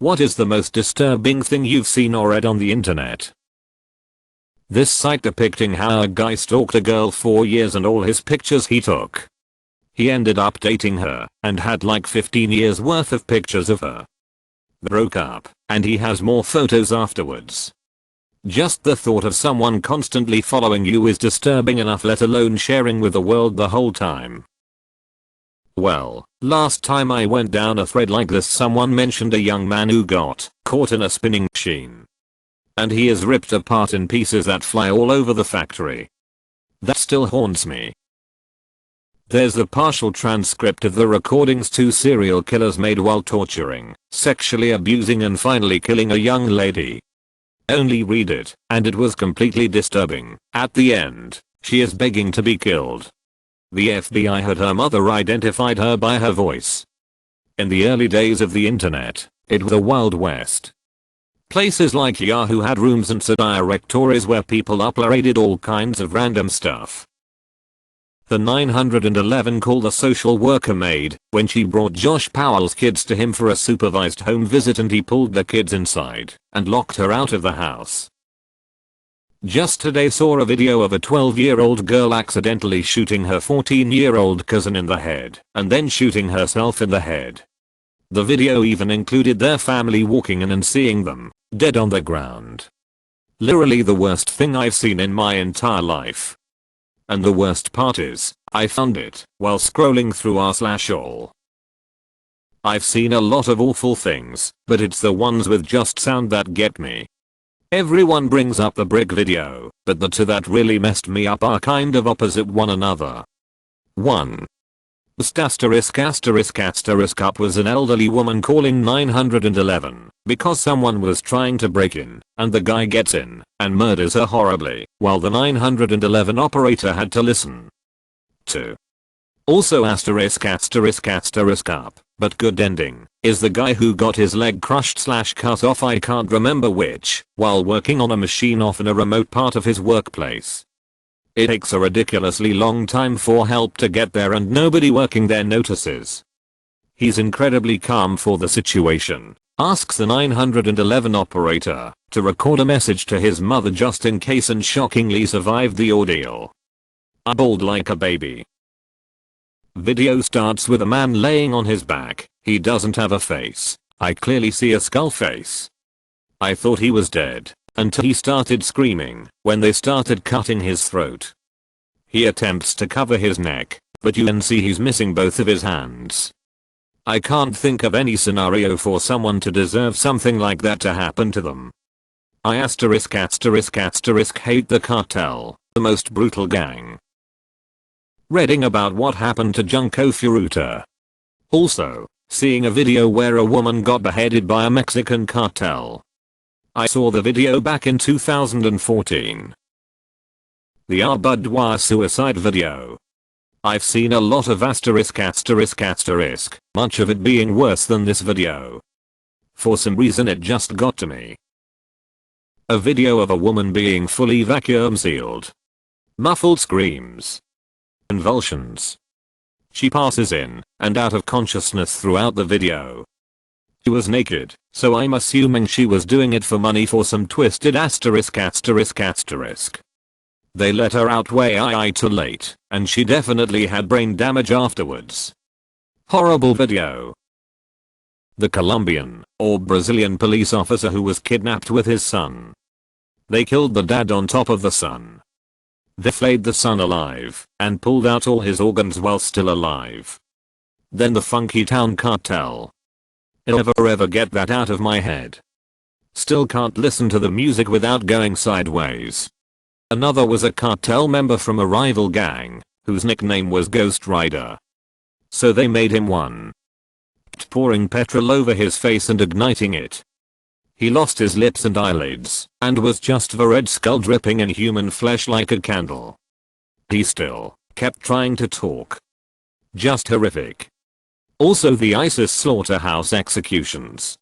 What is the most disturbing thing you've seen or read on the internet? This site depicting how a guy stalked a girl for years and all his pictures he took. He ended up dating her and had like 15 years worth of pictures of her. They broke up and he has more photos afterwards. Just the thought of someone constantly following you is disturbing enough, let alone sharing with the world the whole time. Well, last time I went down a thread like this, someone mentioned a young man who got caught in a spinning machine. And he is ripped apart in pieces that fly all over the factory. That still haunts me. There's the partial transcript of the recordings two serial killers made while torturing, sexually abusing and finally killing a young lady. Only read it, and it was completely disturbing. At the end, she is begging to be killed. The FBI had her mother identified her by her voice. In the early days of the internet, it was a wild west. Places like Yahoo had rooms and directories where people uploaded all kinds of random stuff. The 911 call the social worker made when she brought Josh Powell's kids to him for a supervised home visit, and he pulled the kids inside and locked her out of the house. Just today saw a video of a 12-year-old girl accidentally shooting her 14-year-old cousin in the head and then shooting herself in the head. The video even included their family walking in and seeing them dead on the ground. Literally the worst thing I've seen in my entire life. And the worst part is, I found it while scrolling through r/all. I've seen a lot of awful things, but it's the ones with just sound that get me. Everyone brings up the brick video, but the two that really messed me up are kind of opposite one another. 1. Up was an elderly woman calling 911 because someone was trying to break in, and the guy gets in and murders her horribly, while the 911 operator had to listen. 2. Also up, but good ending, is the guy who got his leg crushed/cut off, I can't remember which, while working on a machine off in a remote part of his workplace. It takes a ridiculously long time for help to get there and nobody working there notices. He's incredibly calm for the situation, asks the 911 operator to record a message to his mother just in case, and shockingly survived the ordeal. I bawled like a baby. Video starts with a man laying on his back. He doesn't have a face. I clearly see a skull face. I thought he was dead until he started screaming when they started cutting his throat. He attempts to cover his neck, but you can see he's missing both of his hands. I can't think of any scenario for someone to deserve something like that to happen to them. I hate the cartel, the most brutal gang. Reading about what happened to Junko Furuta. Also, seeing a video where a woman got beheaded by a Mexican cartel. I saw the video back in 2014. The Boudoir suicide video. I've seen a lot of much of it being worse than this video. For some reason it just got to me. A video of a woman being fully vacuum sealed. Muffled screams. Convulsions. She passes in and out of consciousness throughout the video. She was naked, so I'm assuming she was doing it for money for some twisted *****. They let her out way too late, and she definitely had brain damage afterwards. Horrible video. The Colombian or Brazilian police officer who was kidnapped with his son. They killed the dad on top of the son. They flayed the son alive and pulled out all his organs while still alive. Then the Funky Town cartel. I'll never ever get that out of my head. Still can't listen to the music without going sideways. Another was a cartel member from a rival gang, whose nickname was Ghost Rider. So they made him one. Pouring petrol over his face and igniting it. He lost his lips and eyelids, and was just the red skull dripping in human flesh like a candle. He still kept trying to talk. Just horrific. Also the ISIS slaughterhouse executions.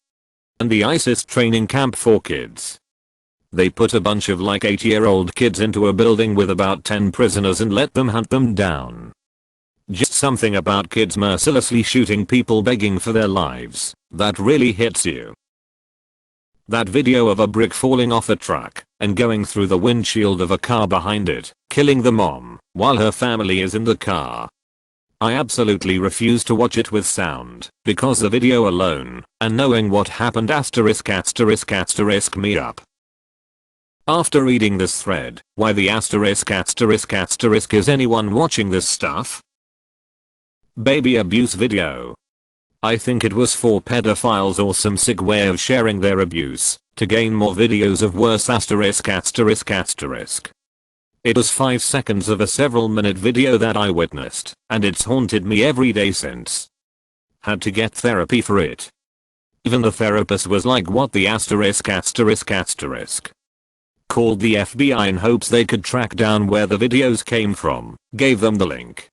And the ISIS training camp for kids. They put a bunch of like 8-year-old kids into a building with about 10 prisoners and let them hunt them down. Just something about kids mercilessly shooting people begging for their lives that really hits you. That video of a brick falling off a truck and going through the windshield of a car behind it, killing the mom while her family is in the car. I absolutely refuse to watch it with sound because the video alone and knowing what happened *** me up. After reading this thread, why the *** is anyone watching this stuff? Baby abuse video. I think it was for pedophiles or some sick way of sharing their abuse to gain more videos of worse ***. It was 5 seconds of a several minute video that I witnessed, and it's haunted me every day since. Had to get therapy for it. Even the therapist was like, what the *****. Called the FBI in hopes they could track down where the videos came from, gave them the link.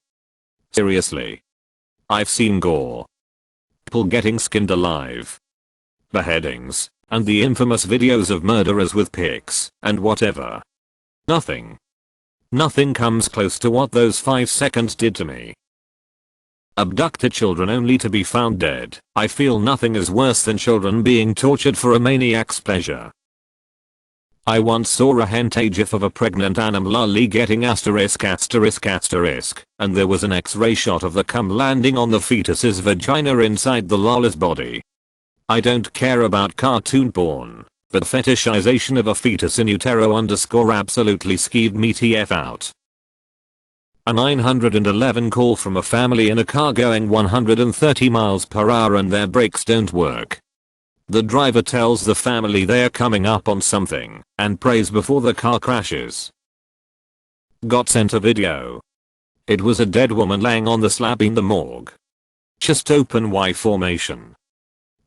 Seriously. I've seen gore. People getting skinned alive. Beheadings, and the infamous videos of murderers with pics, and whatever. Nothing comes close to what those 5 seconds did to me. Abducted children only to be found dead. I feel nothing is worse than children being tortured for a maniac's pleasure. I once saw a hentai gif of a pregnant animal lolly getting ****, and there was an x-ray shot of the cum landing on the fetus's vagina inside the lolly's body. I don't care about cartoon porn, but fetishization of a fetus in utero absolutely skeeved me TF out. A 911 call from a family in a car going 130 miles per hour and their brakes don't work. The driver tells the family they are coming up on something and prays before the car crashes. Got sent a video. It was a dead woman laying on the slab in the morgue. Chest open Y formation.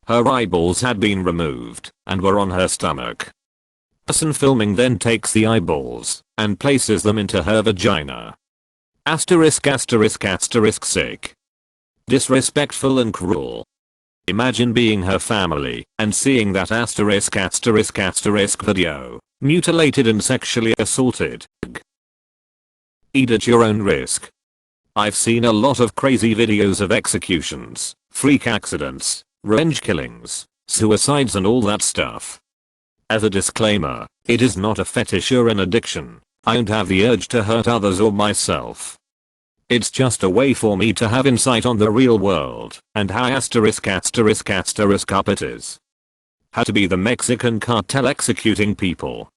Her eyeballs had been removed and were on her stomach. Person filming then takes the eyeballs and places them into her vagina. Sick. Disrespectful and cruel. Imagine being her family and seeing that **** video, mutilated and sexually assaulted. Eat at your own risk. I've seen a lot of crazy videos of executions, freak accidents, revenge killings, suicides and all that stuff. As a disclaimer, it is not a fetish or an addiction. I don't have the urge to hurt others or myself. It's just a way for me to have insight on the real world and how **** up it is. Had to be the Mexican cartel executing people.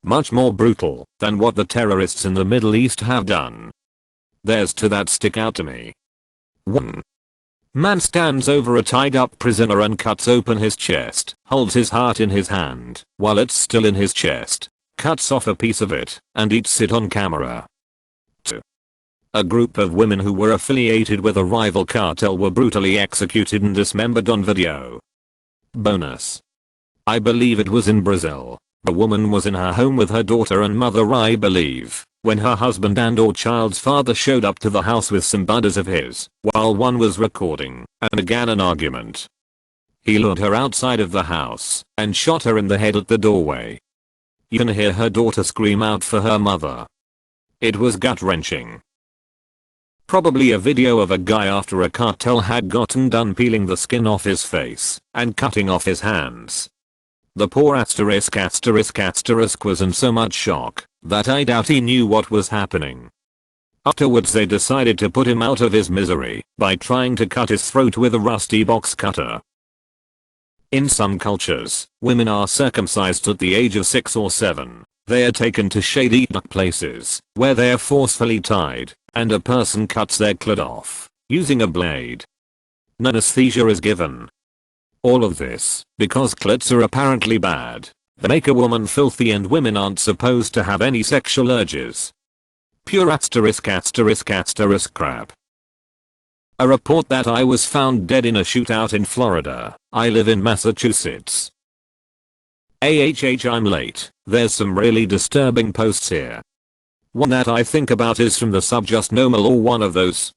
Much more brutal than what the terrorists in the Middle East have done. There's two that stick out to me. 1. Man stands over a tied up prisoner and cuts open his chest, holds his heart in his hand while it's still in his chest, cuts off a piece of it, and eats it on camera. 2. A group of women who were affiliated with a rival cartel were brutally executed and dismembered on video. Bonus. I believe it was in Brazil. A woman was in her home with her daughter and mother, I believe, when her husband and or child's father showed up to the house with some buddies of his, while one was recording, and began an argument. He lured her outside of the house and shot her in the head at the doorway. You can hear her daughter scream out for her mother. It was gut-wrenching. Probably a video of a guy after a cartel had gotten done peeling the skin off his face and cutting off his hands. The poor **** was in so much shock that I doubt he knew what was happening. Afterwards they decided to put him out of his misery by trying to cut his throat with a rusty box cutter. In some cultures, women are circumcised at the age of 6 or 7. They are taken to shady places where they are forcefully tied and a person cuts their clit off using a blade. No anesthesia is given. All of this because clits are apparently bad. They make a woman filthy and women aren't supposed to have any sexual urges. Pure **** crap. A report that I was found dead in a shootout in Florida. I live in Massachusetts. I'm late. There's some really disturbing posts here. One that I think about is from the Subjust Normal or one of those.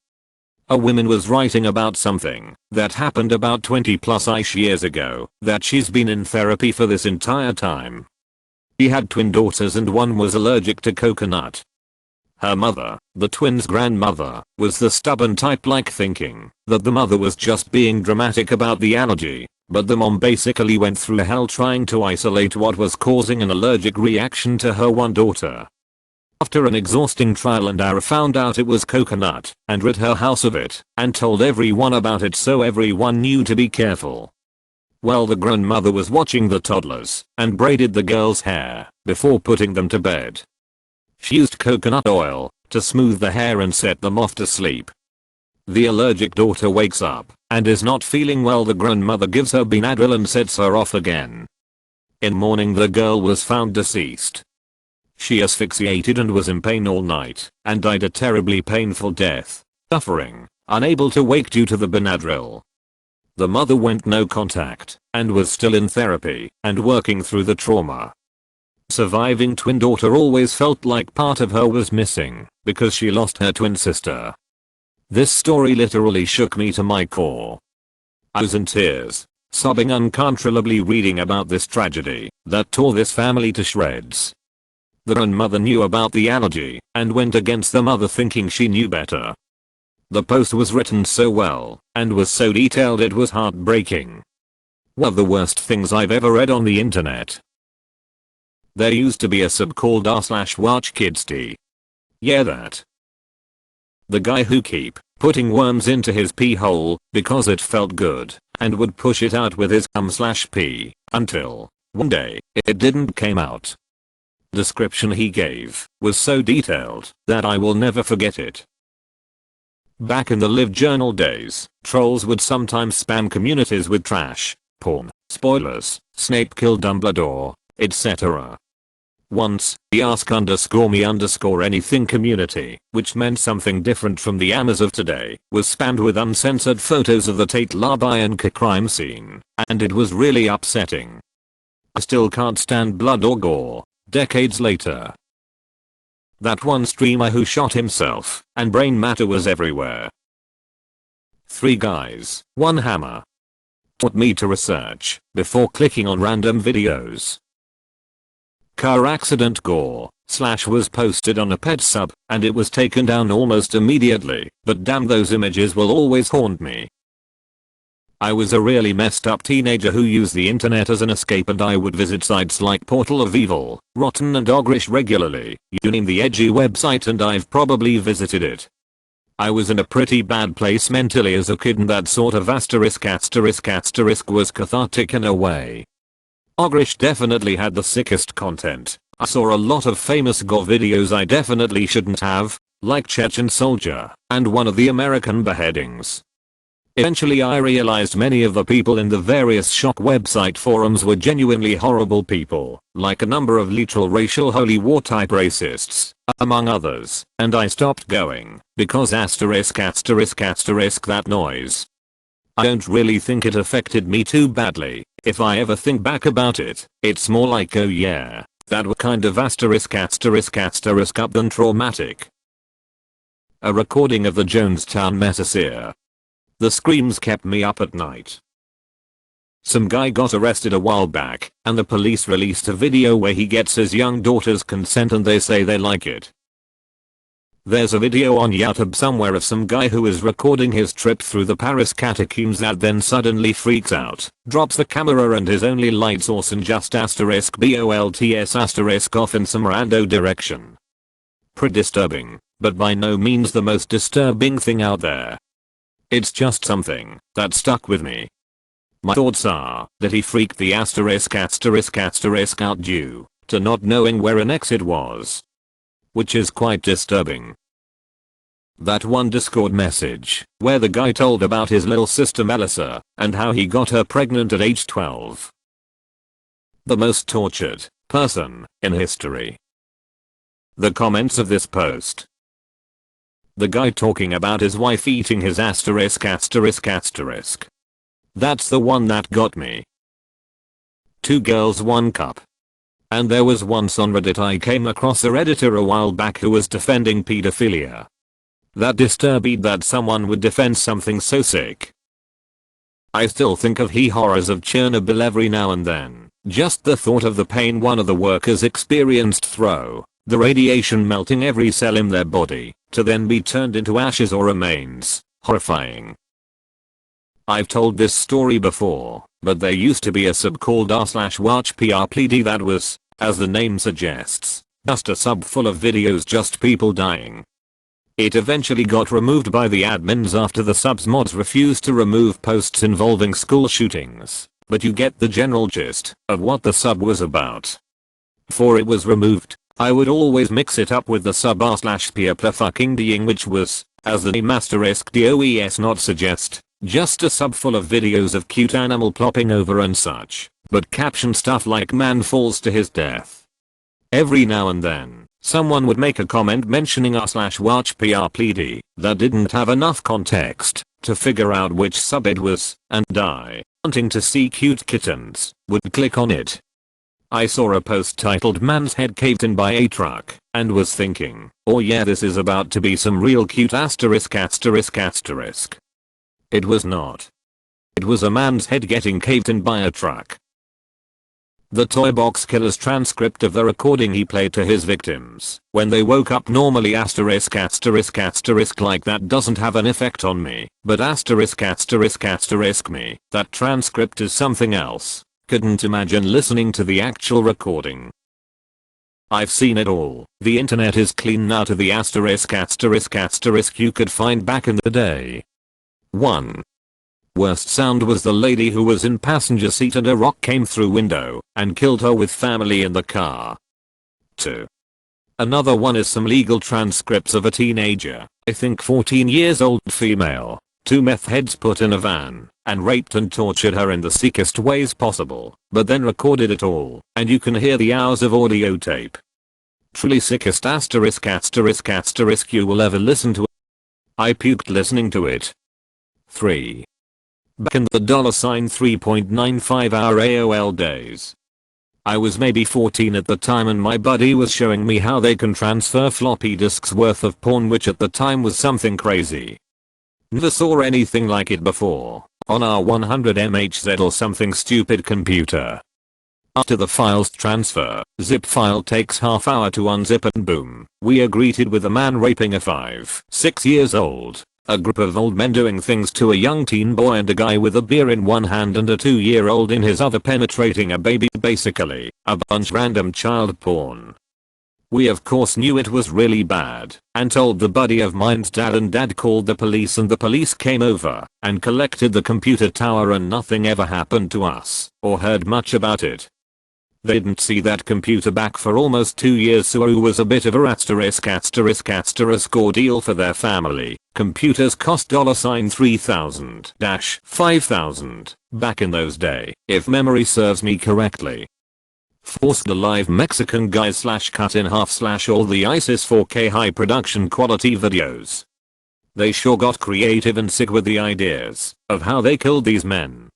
A woman was writing about something that happened about 20+ years ago that she's been in therapy for this entire time. She had twin daughters and one was allergic to coconut. Her mother, the twins' grandmother, was the stubborn type, like thinking that the mother was just being dramatic about the allergy, but the mom basically went through hell trying to isolate what was causing an allergic reaction to her one daughter. After an exhausting trial and error found out it was coconut and rid her house of it and told everyone about it so everyone knew to be careful. Well, the grown mother was watching the toddlers and braided the girls' hair before putting them to bed. She used coconut oil to smooth the hair and set them off to sleep. The allergic daughter wakes up and is not feeling well. The grown mother gives her Benadryl and sets her off again. In morning the girl was found deceased. She asphyxiated and was in pain all night and died a terribly painful death, suffering, unable to wake due to the Benadryl. The mother went no contact and was still in therapy and working through the trauma. Surviving twin daughter always felt like part of her was missing because she lost her twin sister. This story literally shook me to my core. I was in tears, sobbing uncontrollably reading about this tragedy that tore this family to shreds. The grown mother knew about the allergy and went against the mother thinking she knew better. The post was written so well and was so detailed it was heartbreaking. One of the worst things I've ever read on the internet. There used to be a sub called r/watchkidsd. Yeah, that. The guy who keep putting worms into his pee hole because it felt good and would push it out with his cum/pee until one day it didn't came out. Description he gave was so detailed that I will never forget it. Back in the LiveJournal days, trolls would sometimes spam communities with trash, porn, spoilers, Snape killed Dumbledore, etc. Once, the ask_me_anything community, which meant something different from the Amas of today, was spammed with uncensored photos of the Tate LaBianca crime scene, and it was really upsetting. I still can't stand blood or gore, decades later. That one streamer who shot himself, and brain matter was everywhere. 3 guys, 1 hammer. Taught me to research before clicking on random videos. Car accident gore / was posted on a pet sub and it was taken down almost immediately, but damn, those images will always haunt me. I was a really messed up teenager who used the internet as an escape, and I would visit sites like Portal of Evil, Rotten and Ogrish regularly. You name the edgy website and I've probably visited it. I was in a pretty bad place mentally as a kid, and that sort of **** was cathartic in a way. Ogrish definitely had the sickest content. I saw a lot of famous gore videos I definitely shouldn't have, like Chechen Soldier and one of the American beheadings. Eventually I realized many of the people in the various shock website forums were genuinely horrible people, like a number of literal racial holy war type racists, among others, and I stopped going, because **** that noise. I don't really think it affected me too badly. If I ever think back about it, it's more like, oh yeah, that was kind of **** up than traumatic. A recording of the Jonestown Metaseer. The screams kept me up at night. Some guy got arrested a while back, and the police released a video where he gets his young daughter's consent and they say they like it. There's a video on YouTube somewhere of some guy who is recording his trip through the Paris catacombs that then suddenly freaks out, drops the camera and his only light source and just ***bolts** off in some rando direction. Pretty disturbing, but by no means the most disturbing thing out there. It's just something that stuck with me. My thoughts are that he freaked the **** out due to not knowing where an exit was. Which is quite disturbing. That one Discord message where the guy told about his little sister Melissa and how he got her pregnant at age 12. The most tortured person in history. The comments of this post. The guy talking about his wife eating his ****. That's the one that got me. 2 girls 1 cup. And there was once on Reddit I came across a redditor a while back who was defending pedophilia. That disturbed that someone would defend something so sick. I still think of the horrors of Chernobyl every now and then. Just the thought of the pain one of the workers experienced through the radiation melting every cell in their body, to then be turned into ashes or remains. Horrifying. I've told this story before, but there used to be a sub called r/watchprpd that was, as the name suggests, just a sub full of videos just people dying. It eventually got removed by the admins after the sub's mods refused to remove posts involving school shootings, but you get the general gist of what the sub was about. Before it was removed, I would always mix it up with the sub r/peer-fucking-dying, which was, as the name *does not suggest, just a sub full of videos of cute animal plopping over and such, but caption stuff like man falls to his death. Every now and then, someone would make a comment mentioning r/watchprpd that didn't have enough context to figure out which sub it was, and I, wanting to see cute kittens, would click on it. I saw a post titled "Man's Head Caved In by a Truck" and was thinking, oh yeah, this is about to be some real cute *****. It was not. It was a man's head getting caved in by a truck. The toy box killer's transcript of the recording he played to his victims when they woke up normally ***** like that doesn't have an effect on me, but **** me, that transcript is something else. Couldn't imagine listening to the actual recording. I've seen it all. The internet is clean now to the **** you could find back in the day. 1. Worst sound was the lady who was in passenger seat and a rock came through window and killed her with family in the car. 2. Another one is some legal transcripts of a teenager, I think 14 years old female, 2 meth heads put in a van and raped and tortured her in the sickest ways possible, but then recorded it all, and you can hear the hours of audio tape. Truly sickest **** you will ever listen to. I puked listening to it. 3. Back in the $3.95 hour AOL days. I was maybe 14 at the time and my buddy was showing me how they can transfer floppy disks worth of porn, which at the time was something crazy. Never saw anything like it before, on our 100 MHz or something stupid computer. After the files transfer, zip file takes half hour to unzip and boom, we are greeted with a man raping a 5-6 years old. A group of old men doing things to a young teen boy and a guy with a beer in one hand and a 2-year-old in his other penetrating a baby, basically, a bunch random child porn. We of course knew it was really bad and told the buddy of mine's dad, and dad called the police and the police came over and collected the computer tower and nothing ever happened to us or heard much about it. They didn't see that computer back for almost 2 years, so it was a bit of a **** ordeal for their family. Computers cost $3,000-$5,000 back in those days, if memory serves me correctly. Forced alive Mexican guys / cut in half / all the ISIS 4K high production quality videos. They sure got creative and sick with the ideas of how they killed these men.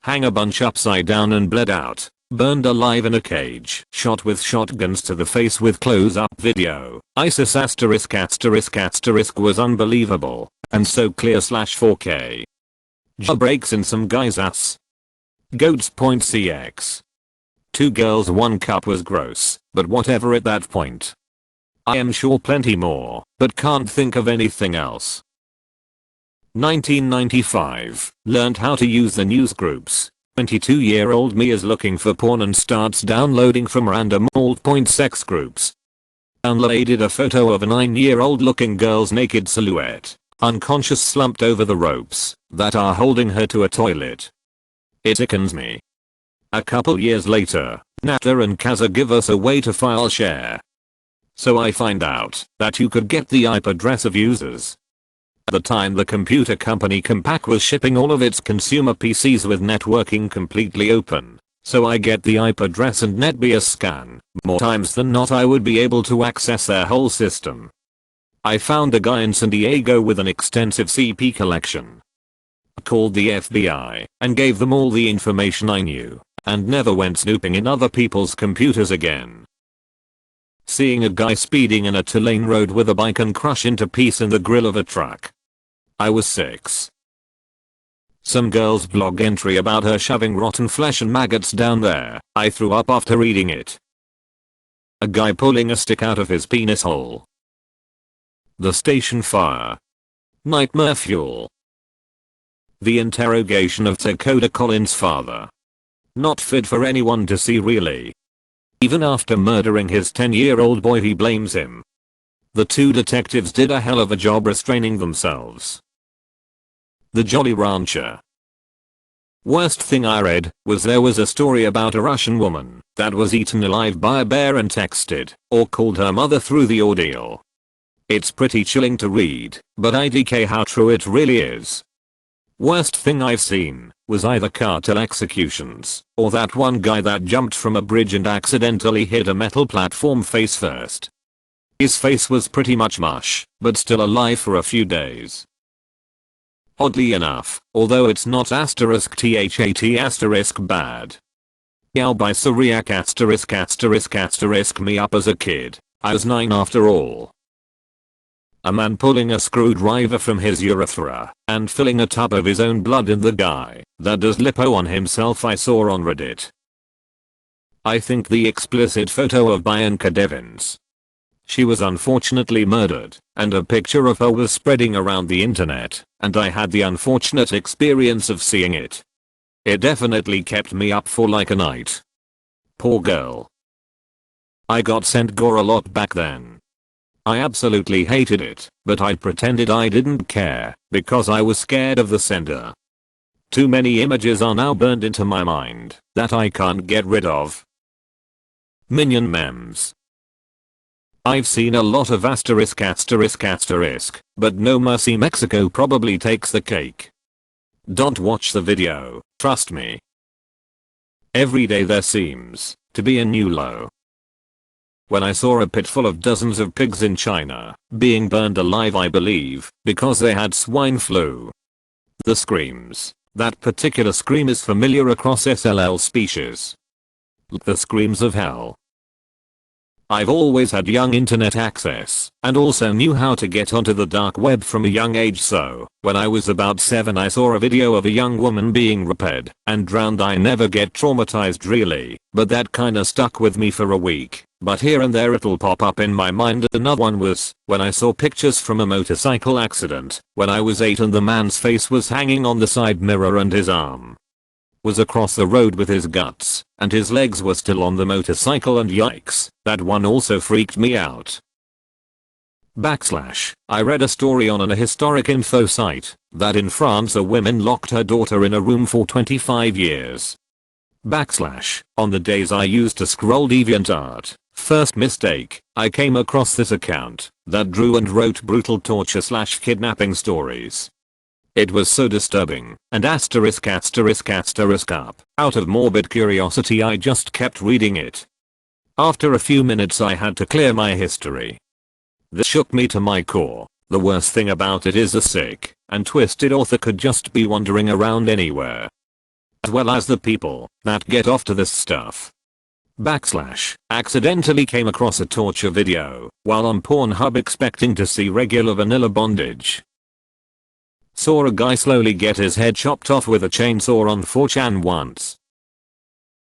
Hang a bunch upside down and bled out. Burned alive in a cage, shot with shotguns to the face with close-up video. ISIS **** was unbelievable, and so clear / 4K. Jailbreaks in some guy's ass. Goats.cx. 2 girls 1 cup was gross, but whatever at that point. I am sure plenty more, but can't think of anything else. 1995, learned how to use the news groups. 22-year-old me is looking for porn and starts downloading from random alt.sex groups. Downloaded a photo of a 9-year-old looking girl's naked silhouette, unconscious slumped over the ropes that are holding her to a toilet. It sickens me. A couple years later, Nata and Kaza give us a way to file share. So I find out that you could get the IP address of users. At the time the computer company Compaq was shipping all of its consumer PCs with networking completely open, so I get the IP address and NetBIOS scan. More times than not I would be able to access their whole system. I found a guy in San Diego with an extensive CP collection. I called the FBI and gave them all the information I knew, and never went snooping in other people's computers again. Seeing a guy speeding in a 2-lane road with a bike and crush into piece in the grill of a truck. I was 6. Some girl's blog entry about her shoving rotten flesh and maggots down there. I threw up after reading it. A guy pulling a stick out of his penis hole. The station fire. Nightmare fuel. The interrogation of Dakota Collins' father. Not fit for anyone to see really. Even after murdering his 10-year-old boy he blames him. The two detectives did a hell of a job restraining themselves. The Jolly Rancher. Worst thing I read was there was a story about a Russian woman that was eaten alive by a bear and texted or called her mother through the ordeal. It's pretty chilling to read, but IDK how true it really is. Worst thing I've seen was either cartel executions or that one guy that jumped from a bridge and accidentally hit a metal platform face first. His face was pretty much mush, but still alive for a few days. Oddly enough, although it's not *THAT bad. Yow by Syriac *** me up as a kid. I was 9 after all. A man pulling a screwdriver from his urethra and filling a tub of his own blood in the guy that does lipo on himself I saw on Reddit. I think the explicit photo of Bianca Devins. She was unfortunately murdered, and a picture of her was spreading around the internet, and I had the unfortunate experience of seeing it. It definitely kept me up for like a night. Poor girl. I got sent gore a lot back then. I absolutely hated it, but I pretended I didn't care, because I was scared of the sender. Too many images are now burned into my mind that I can't get rid of. Minion memes. I've seen a lot of ****, but No Mercy Mexico probably takes the cake. Don't watch the video, trust me. Every day there seems to be a new low. When I saw a pit full of dozens of pigs in China being burned alive I believe because they had swine flu. The screams. That particular scream is familiar across SLL species. The screams of hell. I've always had young internet access and also knew how to get onto the dark web from a young age, so when I was about 7 I saw a video of a young woman being raped and drowned. I never get traumatized really, but that kinda stuck with me for a week, but here and there it'll pop up in my mind. Another one was when I saw pictures from a motorcycle accident when I was 8 and the man's face was hanging on the side mirror and his arm was across the road with his guts, and his legs were still on the motorcycle, and yikes, that one also freaked me out. I read a story on a historic info site that in France a woman locked her daughter in a room for 25 years. On the days I used to scroll DeviantArt, first mistake, I came across this account that drew and wrote brutal torture/kidnapping stories. It was so disturbing, and **** up. Out of morbid curiosity I just kept reading it. After a few minutes I had to clear my history. This shook me to my core. The worst thing about it is the sick and twisted author could just be wandering around anywhere. As well as the people that get off to this stuff. Accidentally came across a torture video while on Pornhub expecting to see regular vanilla bondage. Saw a guy slowly get his head chopped off with a chainsaw on 4chan once.